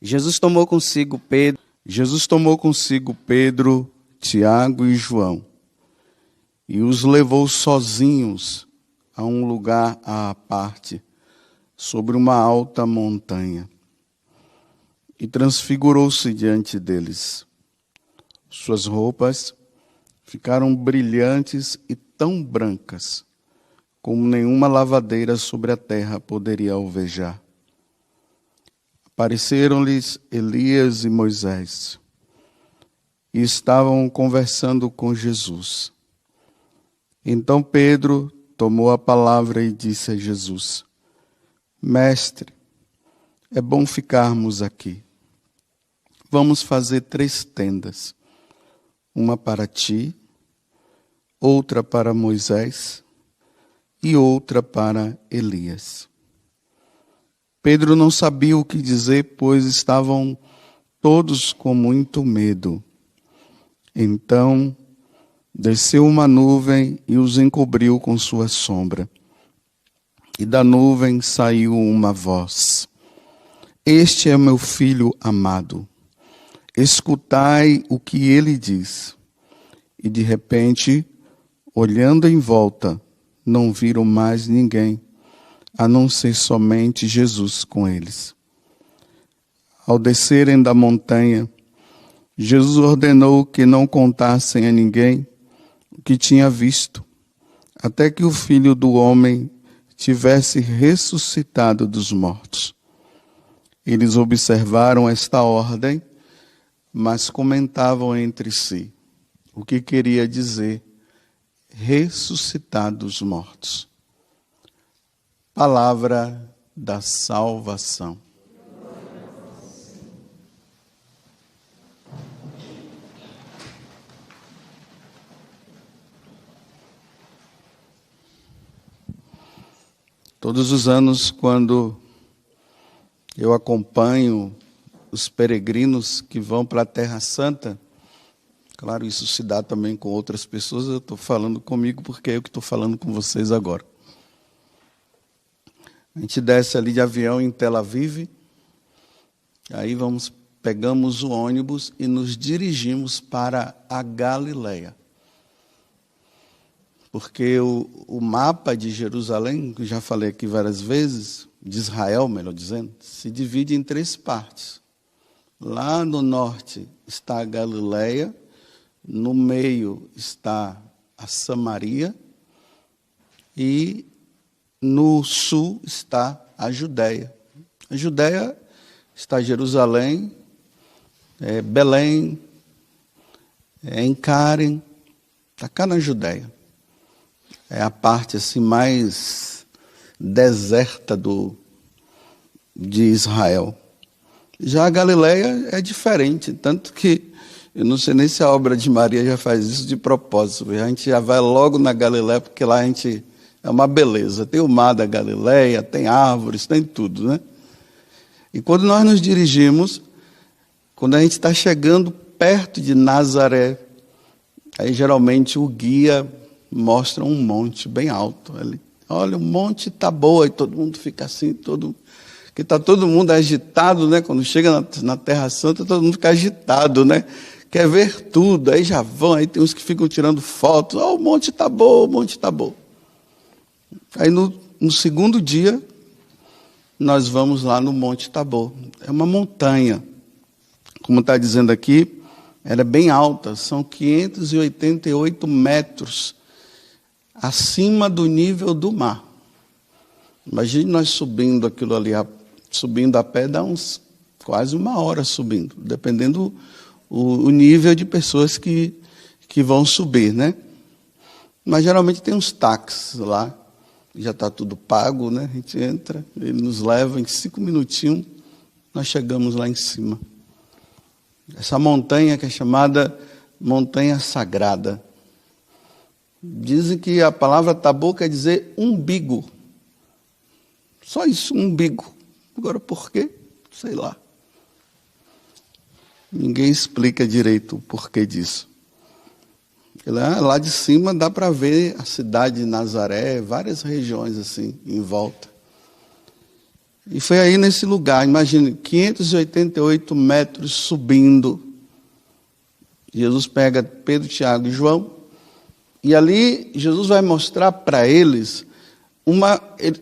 Jesus tomou consigo Pedro, Tiago e João e os levou sozinhos a um lugar à parte, sobre uma alta montanha, e transfigurou-se diante deles. Suas roupas ficaram brilhantes e tão brancas como nenhuma lavadeira sobre a terra poderia alvejar. Apareceram-lhes Elias e Moisés e estavam conversando com Jesus. Então Pedro tomou a palavra e disse a Jesus: Mestre, é bom ficarmos aqui. Vamos fazer 3 tendas, uma para ti, outra para Moisés e outra para Elias. Pedro não sabia o que dizer, pois estavam todos com muito medo. Então desceu uma nuvem e os encobriu com sua sombra. E da nuvem saiu uma voz: Este é meu filho amado. Escutai o que ele diz. E de repente, olhando em volta, não viram mais ninguém, a não ser somente Jesus com eles. Ao descerem da montanha, Jesus ordenou que não contassem a ninguém o que tinha visto, até que o Filho do Homem tivesse ressuscitado dos mortos. Eles observaram esta ordem, mas comentavam entre si o que queria dizer ressuscitar dos mortos. Palavra da salvação. Todos os anos, quando eu acompanho os peregrinos que vão para a Terra Santa, claro, isso se dá também com outras pessoas, eu estou falando comigo porque é eu que estou falando com vocês agora. A gente desce ali de avião em Tel Aviv, aí pegamos o ônibus e nos dirigimos para a Galileia. Porque o mapa de Jerusalém, que já falei aqui várias vezes, de Israel, melhor dizendo, se divide em 3 partes. Lá no norte está a Galileia, no meio está a Samaria e no sul está a Judéia. A Judéia está Jerusalém, Belém, em Karen, está cá na Judéia. É a parte assim mais deserta de Israel. Já a Galileia é diferente, tanto que eu não sei nem se a obra de Maria já faz isso de propósito. A gente já vai logo na Galileia, porque lá a gente é uma beleza. Tem o mar da Galileia, tem árvores, tem tudo, né? E quando nós nos dirigimos, quando a gente está chegando perto de Nazaré, aí geralmente o guia mostra um monte bem alto. Ele, olha, o monte Tabor, e todo mundo fica assim, que está todo mundo agitado, né? Quando chega na Terra Santa, todo mundo fica agitado, né? Quer ver tudo, aí já vão, aí tem uns que ficam tirando fotos, o monte Tabor, o monte Tabor. Aí no segundo dia, nós vamos lá no Monte Tabor. É uma montanha, como está dizendo aqui, ela é bem alta, são 588 metros acima do nível do mar. Imagine nós subindo aquilo ali, subindo a pé, dá quase 1 hora subindo, dependendo o nível de pessoas que vão subir, né? Mas geralmente tem uns táxis lá, já está tudo pago, né? A gente entra, ele nos leva em 5 minutinhos, nós chegamos lá em cima. Essa montanha que é chamada Montanha Sagrada. Dizem que a palavra Tabor quer dizer umbigo. Só isso, umbigo. Agora por quê? Sei lá. Ninguém explica direito o porquê disso. Lá de cima dá para ver a cidade de Nazaré, várias regiões assim em volta. E foi aí nesse lugar, imagine, 588 metros subindo. Jesus pega Pedro, Tiago e João, e ali Jesus vai mostrar para eles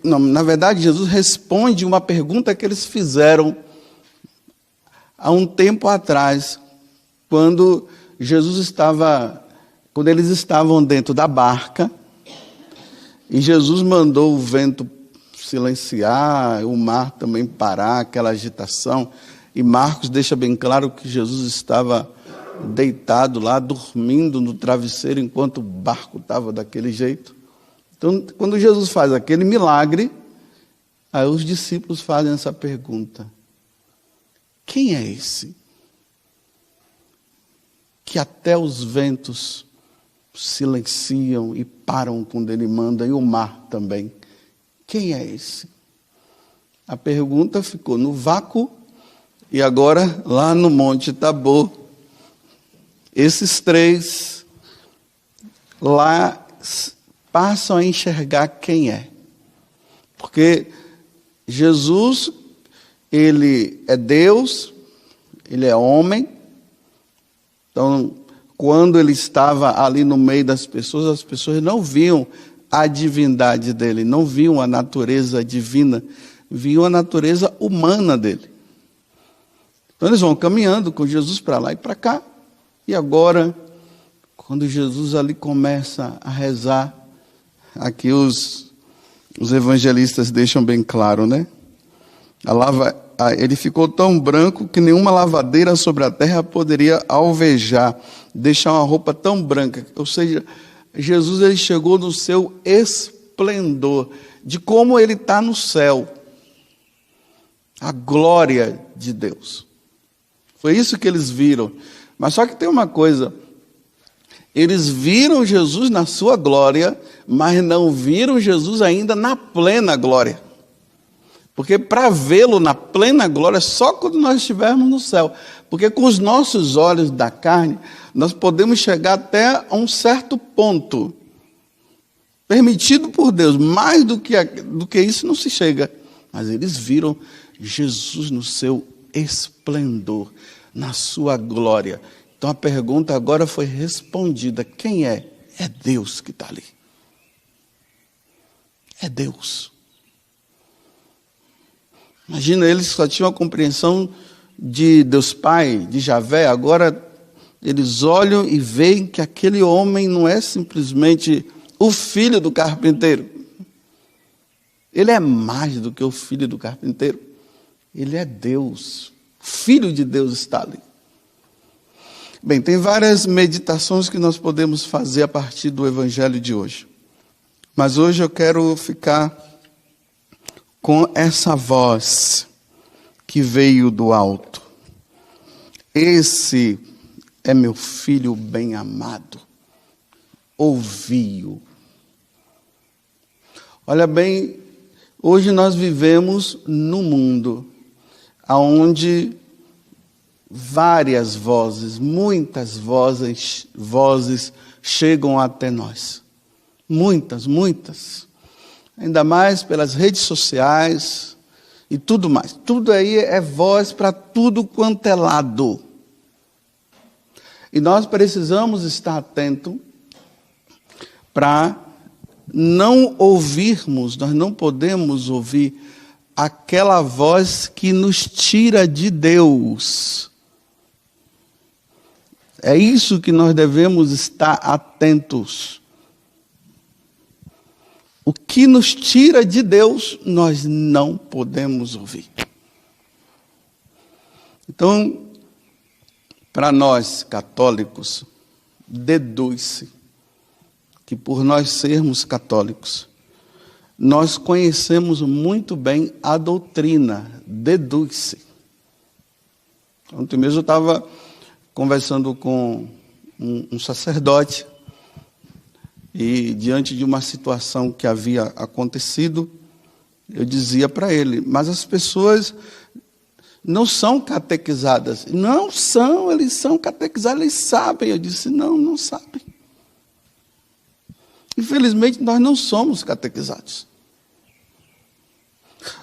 na verdade, Jesus responde uma pergunta que eles fizeram há um tempo atrás, quando eles estavam dentro da barca, e Jesus mandou o vento silenciar, o mar também parar, aquela agitação, e Marcos deixa bem claro que Jesus estava deitado lá, dormindo no travesseiro, enquanto o barco estava daquele jeito. Então, quando Jesus faz aquele milagre, aí os discípulos fazem essa pergunta: quem é esse? Que até os ventos silenciam e param quando ele manda, e o mar também. Quem é esse? A pergunta ficou no vácuo, e agora, lá no Monte Tabor, esses três lá passam a enxergar quem é. Porque Jesus, ele é Deus, ele é homem. Então, quando ele estava ali no meio das pessoas, as pessoas não viam a divindade dele, não viam a natureza divina, viam a natureza humana dele. Então eles vão caminhando com Jesus para lá e para cá. E agora, quando Jesus ali começa a rezar, aqui os evangelistas deixam bem claro, né? Ele ficou tão branco que nenhuma lavadeira sobre a terra poderia alvejar, deixar uma roupa tão branca. Ou seja, Jesus ele chegou no seu esplendor, de como ele está no céu. A glória de Deus. Foi isso que eles viram. Mas só que tem uma coisa, eles viram Jesus na sua glória, mas não viram Jesus ainda na plena glória. Porque para vê-lo na plena glória, só quando nós estivermos no céu. Porque com os nossos olhos da carne, nós podemos chegar até a um certo ponto, permitido por Deus. Mais do que isso não se chega. Mas eles viram Jesus no seu esplendor, na sua glória. Então a pergunta agora foi respondida: quem é? É Deus que está ali. É Deus. Imagina, eles só tinham a compreensão de Deus Pai, de Javé. Agora eles olham e veem que aquele homem não é simplesmente o filho do carpinteiro. Ele é mais do que o filho do carpinteiro. Ele é Deus. O Filho de Deus está ali. Bem, tem várias meditações que nós podemos fazer a partir do Evangelho de hoje. Mas hoje eu quero ficar com essa voz que veio do alto. Esse é meu filho bem amado. Ouvi-o. Olha bem, hoje nós vivemos num mundo onde várias vozes, muitas vozes chegam até nós. Muitas. Ainda mais pelas redes sociais e tudo mais. Tudo aí é voz para tudo quanto é lado. E nós precisamos estar atentos para não ouvirmos, nós não podemos ouvir aquela voz que nos tira de Deus. É isso que nós devemos estar atentos. O que nos tira de Deus, nós não podemos ouvir. Então, para nós católicos, deduz-se que por nós sermos católicos, nós conhecemos muito bem a doutrina, deduz-se. Ontem mesmo eu estava conversando com um sacerdote, e diante de uma situação que havia acontecido, eu dizia para ele: mas as pessoas não são catequizadas. Não são, eles são catequizados, eles sabem. Eu disse: não sabem. Infelizmente nós não somos catequizados.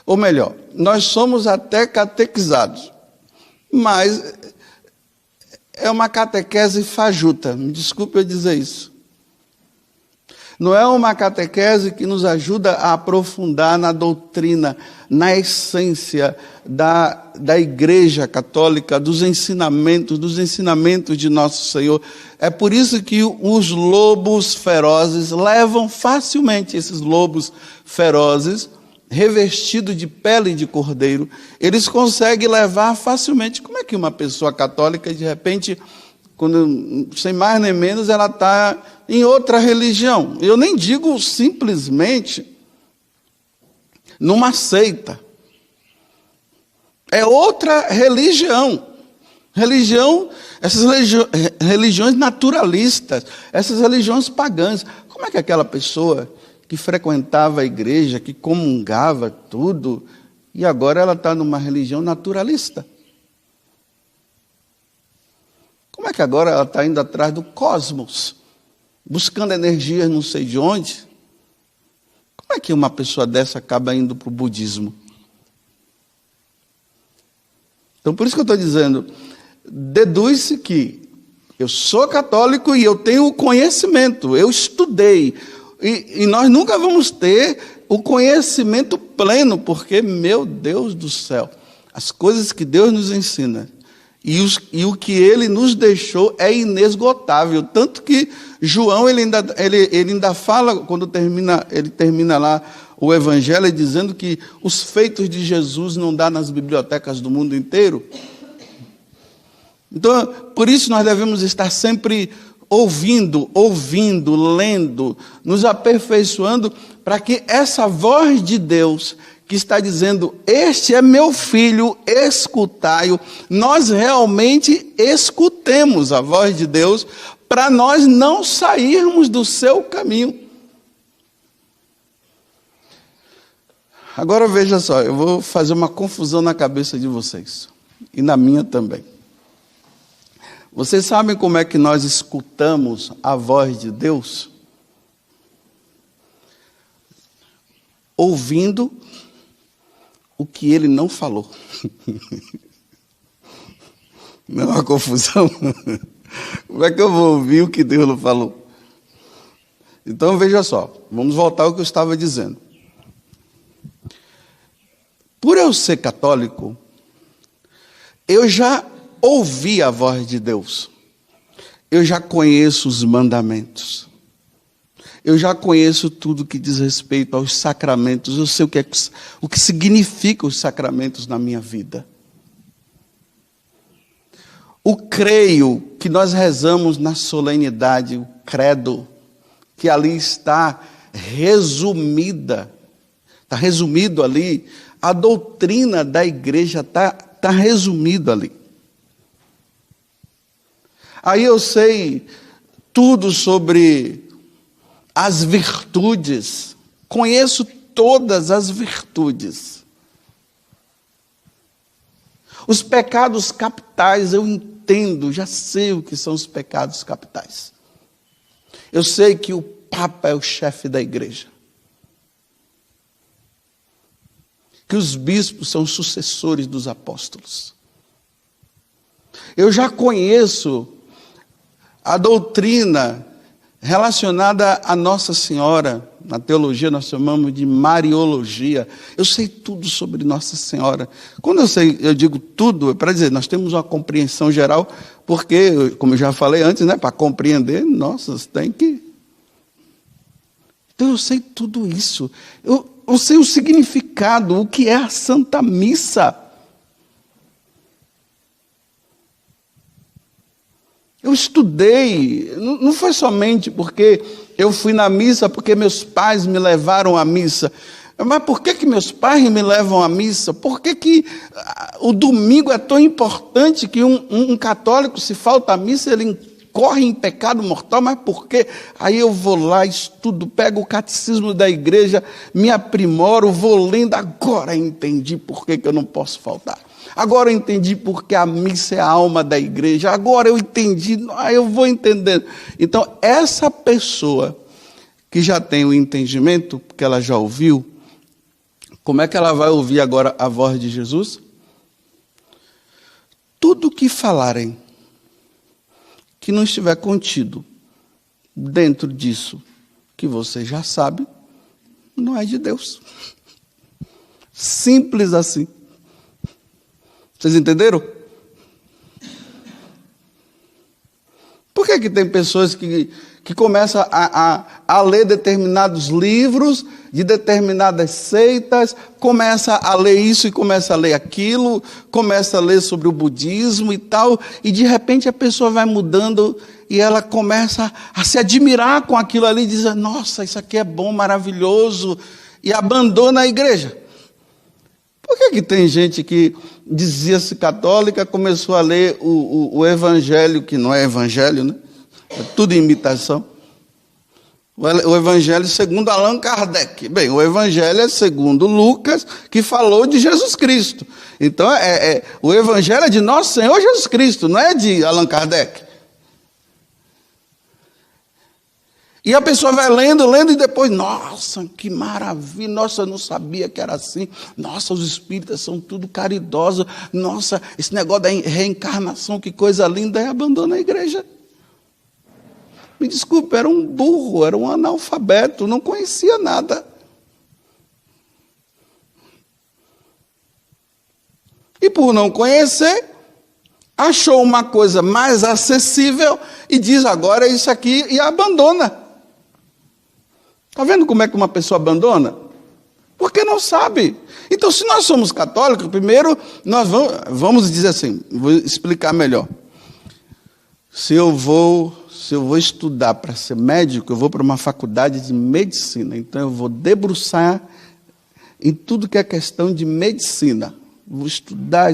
Ou melhor, nós somos até catequizados, mas é uma catequese fajuta, me desculpe eu dizer isso. Não é uma catequese que nos ajuda a aprofundar na doutrina, na essência da Igreja Católica, dos ensinamentos de Nosso Senhor. É por isso que os lobos ferozes levam facilmente, esses lobos ferozes, revestidos de pele de cordeiro, eles conseguem levar facilmente. Como é que uma pessoa católica, de repente, quando, sem mais nem menos, ela está em outra religião? Eu nem digo simplesmente numa seita. É outra religião. Essas religiões naturalistas, essas religiões pagãs. Como é que aquela pessoa que frequentava a igreja, que comungava tudo, e agora ela está numa religião naturalista? Como é que agora ela está indo atrás do cosmos, buscando energias não sei de onde? Como é que uma pessoa dessa acaba indo para o budismo? Então, por isso que eu estou dizendo, deduz-se que eu sou católico e eu tenho o conhecimento, eu estudei, e nós nunca vamos ter o conhecimento pleno, porque, meu Deus do céu, as coisas que Deus nos ensina e o que Ele nos deixou é inesgotável. Tanto que João ele ainda fala, quando ele termina lá o Evangelho, dizendo que os feitos de Jesus não dá nas bibliotecas do mundo inteiro. Então, por isso nós devemos estar sempre ouvindo, lendo, nos aperfeiçoando, para que essa voz de Deus que está dizendo, este é meu filho, escutai-o, nós realmente escutemos a voz de Deus, para nós não sairmos do seu caminho. Agora veja só, eu vou fazer uma confusão na cabeça de vocês, e na minha também. Vocês sabem como é que nós escutamos a voz de Deus? Ouvindo o que Ele não falou. Não é uma confusão? Como é que eu vou ouvir o que Deus não falou? Então veja só, vamos voltar ao que eu estava dizendo. Por eu ser católico, eu já ouvi a voz de Deus. Eu já conheço os mandamentos. Eu já conheço tudo que diz respeito aos sacramentos. Eu sei o que significa os sacramentos na minha vida. O creio que nós rezamos na solenidade, o credo, que ali está resumida, está resumido ali, a doutrina da igreja está resumido ali. Aí eu sei tudo sobre as virtudes, conheço todas as virtudes. Os pecados capitais eu entendo, já sei o que são os pecados capitais. Eu sei que o Papa é o chefe da igreja. Que os bispos são sucessores dos apóstolos. Eu já conheço a doutrina relacionada a Nossa Senhora. Na teologia nós chamamos de Mariologia. Eu sei tudo sobre Nossa Senhora. Quando eu digo tudo, é para dizer, nós temos uma compreensão geral, porque, como eu já falei antes, né, para compreender, nossa, tem que... Então eu sei tudo isso. Eu sei o significado, o que é a Santa Missa. Eu estudei, não foi somente porque eu fui na missa, porque meus pais me levaram à missa. Mas por que meus pais me levam à missa? Por que o domingo é tão importante que um católico, se falta à missa, ele incorre em pecado mortal? Mas por quê? Aí eu vou lá, estudo, pego o catecismo da igreja, me aprimoro, vou lendo. Agora entendi por que eu não posso faltar. Agora eu entendi porque a missa é a alma da igreja. Agora eu entendi, eu vou entendendo. Então, essa pessoa que já tem o entendimento, porque ela já ouviu, Como é que ela vai ouvir agora a voz de Jesus? Tudo que falarem que não estiver contido dentro disso que você já sabe, não é de Deus. Simples assim. Vocês entenderam? Por que tem pessoas que começam a ler determinados livros de determinadas seitas, começa a ler isso e começa a ler aquilo, começa a ler sobre o budismo e tal, e de repente a pessoa vai mudando e ela começa a se admirar com aquilo ali, e diz, nossa, isso aqui é bom, maravilhoso, e abandona a igreja. Por que tem gente que dizia-se católica, começou a ler o evangelho, que não é evangelho, né? É tudo imitação. O evangelho segundo Allan Kardec. Bem, o evangelho é segundo Lucas, que falou de Jesus Cristo. Então, o evangelho é de nosso Senhor Jesus Cristo, não é de Allan Kardec. E a pessoa vai lendo e depois, nossa, que maravilha, nossa, eu não sabia que era assim, nossa, os espíritas são tudo caridosos, nossa, esse negócio da reencarnação, que coisa linda, e abandona a igreja. Me desculpe, era um burro, era um analfabeto, não conhecia nada. E por não conhecer, achou uma coisa mais acessível e diz agora isso aqui e abandona. Está vendo como é que uma pessoa abandona? Porque não sabe. Então, se nós somos católicos, primeiro, nós vamos dizer assim, vou explicar melhor. Se eu vou estudar para ser médico, eu vou para uma faculdade de medicina. Então, eu vou debruçar em tudo que é questão de medicina. Vou estudar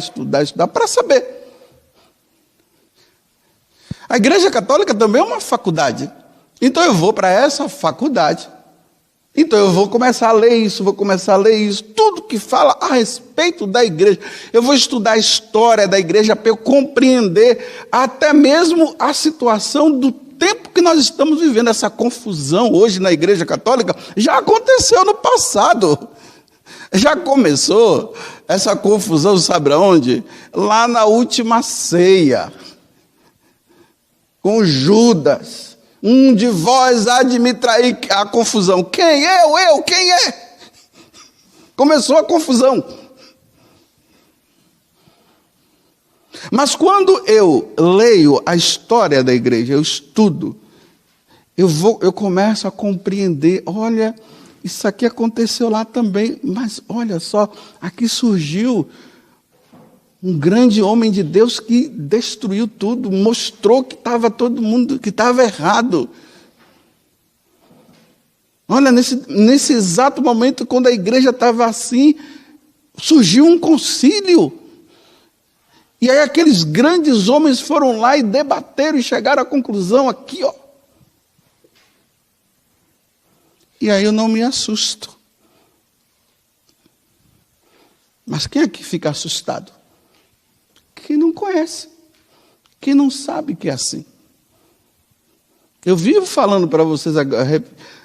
para saber. A Igreja Católica também é uma faculdade. Então, eu vou para essa faculdade. Então eu vou começar a ler isso, tudo que fala a respeito da igreja. Eu vou estudar a história da igreja para eu compreender até mesmo a situação do tempo que nós estamos vivendo. Essa confusão hoje na Igreja Católica já aconteceu no passado. Já começou essa confusão, sabe aonde? Lá na última ceia, com Judas. Um de vós há de me trair, a confusão. Quem? Eu, quem é? Começou a confusão. Mas quando eu leio a história da igreja, eu estudo, eu começo a compreender, olha, isso aqui aconteceu lá também, mas olha só, aqui surgiu um grande homem de Deus que destruiu tudo, mostrou que estava todo mundo, que estava errado. Olha, nesse exato momento, quando a igreja estava assim, surgiu um concílio. E aí aqueles grandes homens foram lá e debateram e chegaram à conclusão aqui, ó. E aí eu não me assusto. Mas quem aqui fica assustado? Quem não conhece, quem não sabe que é assim. Eu vivo falando para vocês,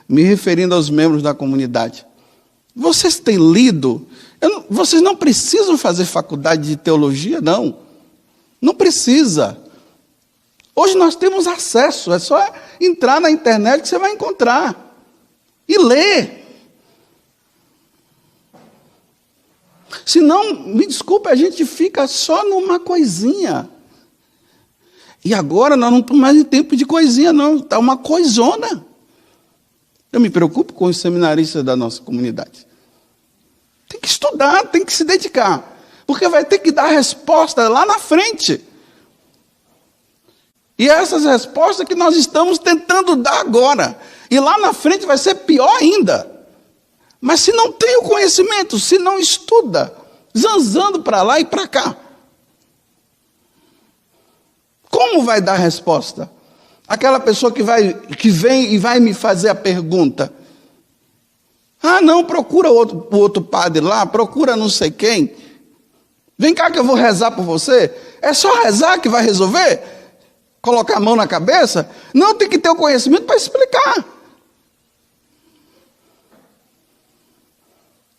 me referindo aos membros da comunidade. Vocês têm lido, vocês não precisam fazer faculdade de teologia, não. Não precisa. Hoje nós temos acesso, é só entrar na internet que você vai encontrar. E ler. Senão, me desculpe, a gente fica só numa coisinha. E agora nós não estamos mais em tempo de coisinha, não. Está uma coisona. Eu me preocupo com os seminaristas da nossa comunidade. Tem que estudar, tem que se dedicar. Porque vai ter que dar resposta lá na frente. E essas respostas que nós estamos tentando dar agora. E lá na frente vai ser pior ainda. Mas se não tem o conhecimento, se não estuda, zanzando para lá e para cá, como vai dar resposta? Aquela pessoa que vem e vai me fazer a pergunta. Ah, não, procura o outro padre lá, procura não sei quem. Vem cá que eu vou rezar por você. É só rezar que vai resolver? Colocar a mão na cabeça? Não, tem que ter o conhecimento para explicar.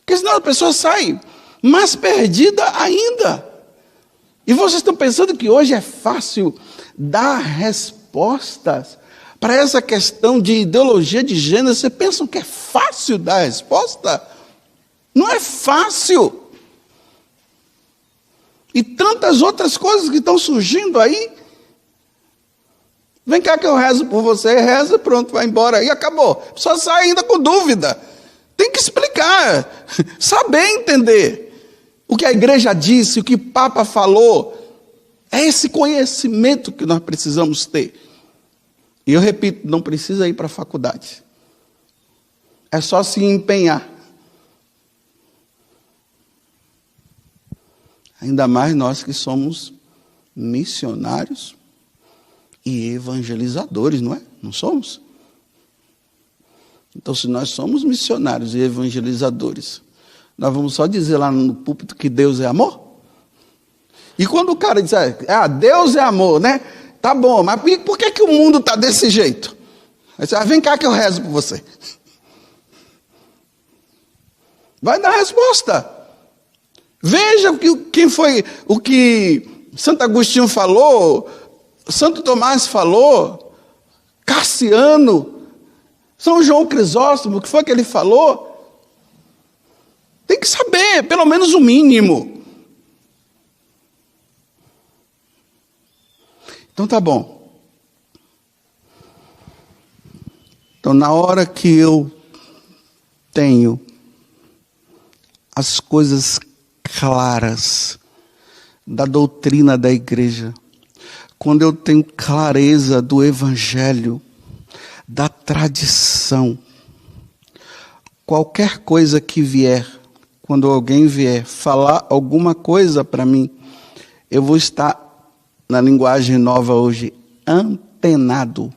Porque senão a pessoa sai mais perdida ainda. E vocês estão pensando que hoje é fácil dar respostas para essa questão de ideologia de gênero? Vocês pensam que é fácil dar resposta? Não é fácil. E tantas outras coisas que estão surgindo aí. Vem cá que eu rezo por você, reza, pronto, vai embora. E acabou. Só sai ainda com dúvida. Tem que explicar, saber entender. O que a igreja disse, o que o Papa falou. É esse conhecimento que nós precisamos ter. E eu repito, não precisa ir para a faculdade. É só se empenhar. Ainda mais nós que somos missionários e evangelizadores, não é? Não somos? Então, se nós somos missionários e evangelizadores, nós vamos só dizer lá no púlpito que Deus é amor? E quando o cara diz, Deus é amor, né? Tá bom, mas por que o mundo está desse jeito? Aí você vem cá que eu rezo por você. Vai dar resposta. Veja quem foi o que Santo Agostinho falou, Santo Tomás falou, Cassiano, São João Crisóstomo, o que foi que ele falou? Tem que saber, pelo menos o mínimo. Então tá bom. Então na hora que eu tenho as coisas claras da doutrina da igreja, quando eu tenho clareza do evangelho, da tradição, qualquer coisa que vier, quando alguém vier falar alguma coisa para mim, eu vou estar, na linguagem nova hoje, antenado.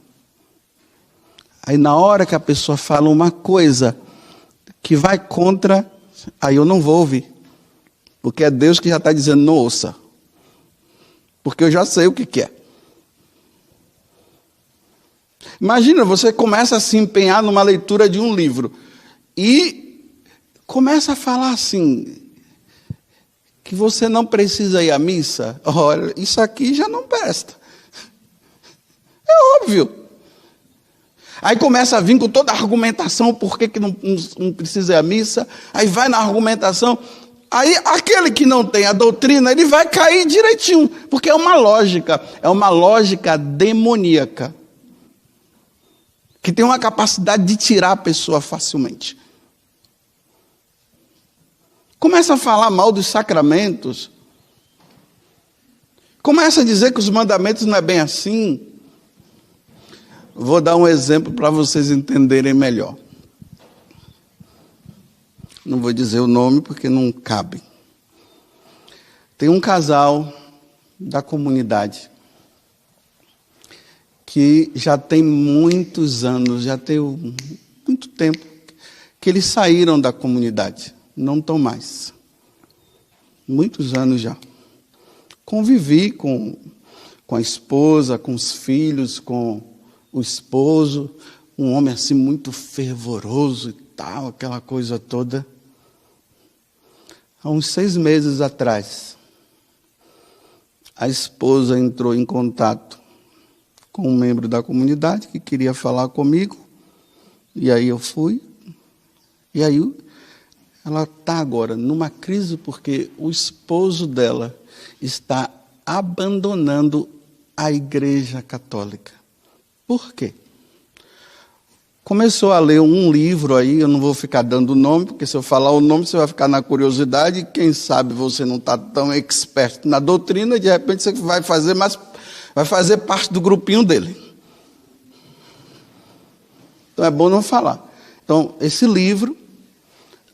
Aí na hora que a pessoa fala uma coisa que vai contra, aí eu não vou ouvir. Porque é Deus que já está dizendo, não ouça. Porque eu já sei o que é. Imagina, você começa a se empenhar numa leitura de um livro e começa a falar assim, que você não precisa ir à missa. Olha, isso aqui já não presta. É óbvio. Aí começa a vir com toda a argumentação, por que não precisa ir à missa. Aí vai na argumentação. Aí aquele que não tem a doutrina, ele vai cair direitinho. Porque é uma lógica demoníaca. Que tem uma capacidade de tirar a pessoa facilmente. Começa a falar mal dos sacramentos. Começa a dizer que os mandamentos não é bem assim. Vou dar um exemplo para vocês entenderem melhor. Não vou dizer o nome porque não cabe. Tem um casal da comunidade que já tem muitos anos, já tem muito tempo que eles saíram da comunidade. Não estão mais. Muitos anos já. Convivi com a esposa, com os filhos, com o esposo, um homem assim muito fervoroso e tal, aquela coisa toda. Há uns 6 meses atrás, a esposa entrou em contato com um membro da comunidade que queria falar comigo, e aí eu fui, e aí ela está agora numa crise porque o esposo dela está abandonando a Igreja Católica. Por quê? Começou a ler um livro aí, eu não vou ficar dando o nome, porque se eu falar o nome você vai ficar na curiosidade, e quem sabe você não está tão expert na doutrina, e de repente você vai fazer parte do grupinho dele. Então é bom não falar. Então, esse livro,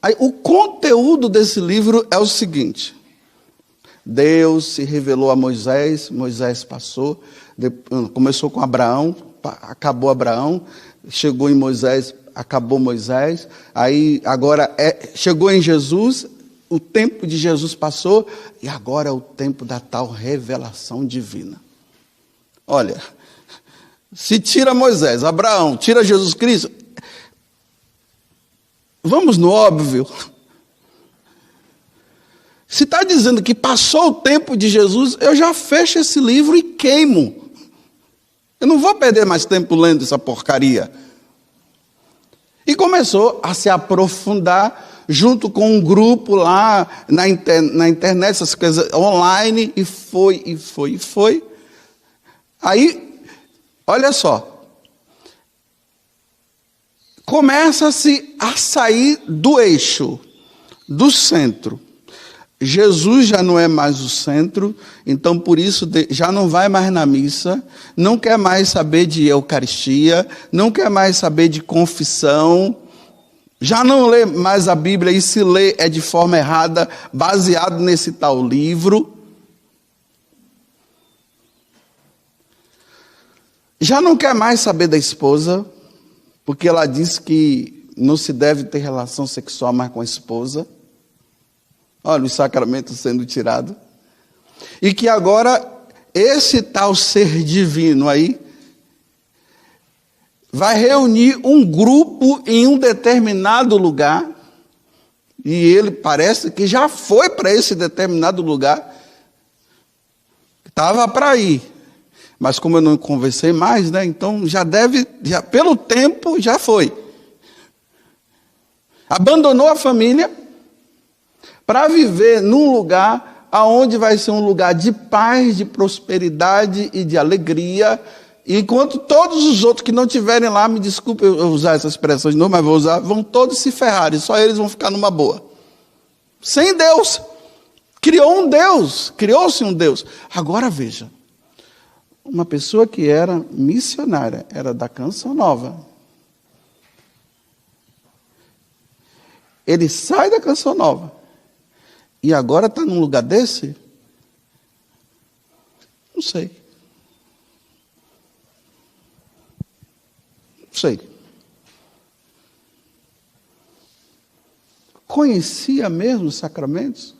aí, o conteúdo desse livro é o seguinte: Deus se revelou a Moisés, Moisés passou, começou com Abraão, acabou Abraão, chegou em Moisés, acabou Moisés, aí agora chegou em Jesus, o tempo de Jesus passou, e agora é o tempo da tal revelação divina. Olha, se tira Moisés, Abraão, tira Jesus Cristo, vamos no óbvio. Se está dizendo que passou o tempo de Jesus, eu já fecho esse livro e queimo. Eu não vou perder mais tempo lendo essa porcaria. E começou a se aprofundar junto com um grupo lá na internet, essas coisas online, e foi. Aí, olha só, começa-se a sair do eixo, do centro. Jesus já não é mais o centro, então por isso já não vai mais na missa, não quer mais saber de Eucaristia, não quer mais saber de confissão, já não lê mais a Bíblia, e se lê é de forma errada, baseado nesse tal livro. Já não quer mais saber da esposa, porque ela diz que não se deve ter relação sexual mais com a esposa. Olha, os sacramentos sendo tirados. E que agora, esse tal ser divino aí, vai reunir um grupo em um determinado lugar, e ele parece que já foi para esse determinado lugar, estava para ir, mas como eu não conversei mais, né, então já pelo tempo já foi. Abandonou a família, para viver num lugar aonde vai ser um lugar de paz, de prosperidade e de alegria, enquanto todos os outros que não estiverem lá, me desculpe eu usar essa expressão de novo, mas vou usar, vão todos se ferrar, e só eles vão ficar numa boa. Sem Deus. Criou-se um Deus. Agora veja, uma pessoa que era missionária, era da Canção Nova. Ele sai da Canção Nova. E agora está num lugar desse? Não sei. Conhecia mesmo os sacramentos?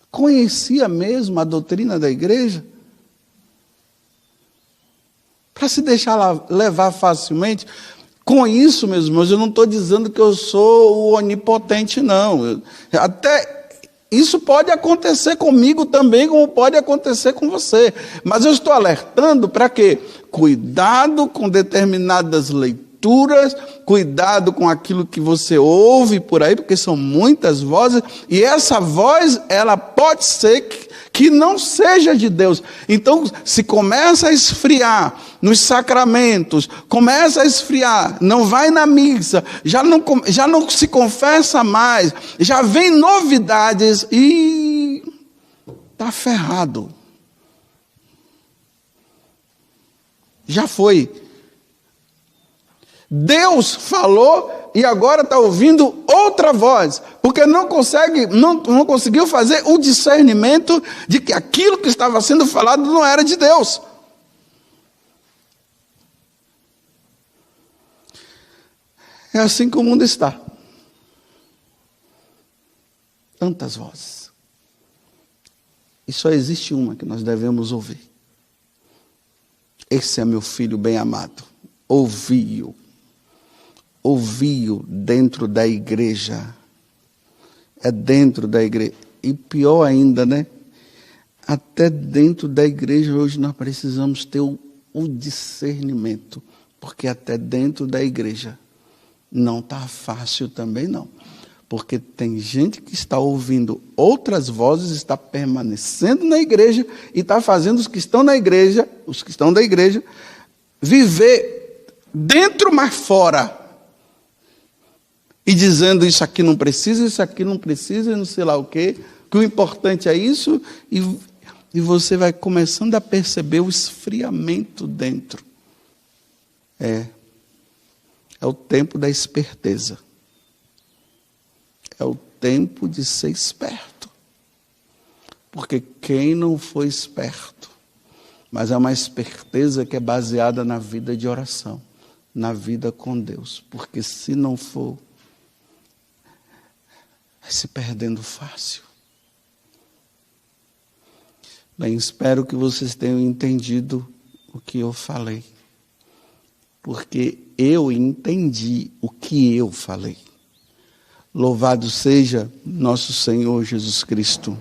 Conhecia mesmo a doutrina da igreja? Para se deixar levar facilmente? Com isso, meus irmãos, eu não estou dizendo que eu sou o onipotente, não. Até isso pode acontecer comigo também, como pode acontecer com você. Mas eu estou alertando para quê? Cuidado com determinadas leituras, cuidado com aquilo que você ouve por aí, porque são muitas vozes, e essa voz, ela pode ser que não seja de Deus. Então, se começa a esfriar nos sacramentos, começa a esfriar, não vai na missa, já não se confessa mais, já vem novidades e está ferrado. Já foi. Deus falou e agora está ouvindo outra voz, porque não conseguiu fazer o discernimento de que aquilo que estava sendo falado não era de Deus. É assim que o mundo está. Tantas vozes. E só existe uma que nós devemos ouvir. Esse é meu filho bem amado. Ouvi-o dentro da igreja. É dentro da igreja. E pior ainda, né? Até dentro da igreja hoje nós precisamos ter o discernimento. Porque até dentro da igreja não está fácil também não. Porque tem gente que está ouvindo outras vozes, está permanecendo na igreja e está fazendo os que estão da igreja, viver dentro, mas fora. E dizendo isso aqui não precisa, e não sei lá o quê, que o importante é isso, e você vai começando a perceber o esfriamento dentro. É o tempo da esperteza. É o tempo de ser esperto. Porque quem não foi esperto, mas é uma esperteza que é baseada na vida de oração, na vida com Deus. Porque se não for, vai se perdendo fácil. Bem, espero que vocês tenham entendido o que eu falei. Porque eu entendi o que eu falei. Louvado seja nosso Senhor Jesus Cristo.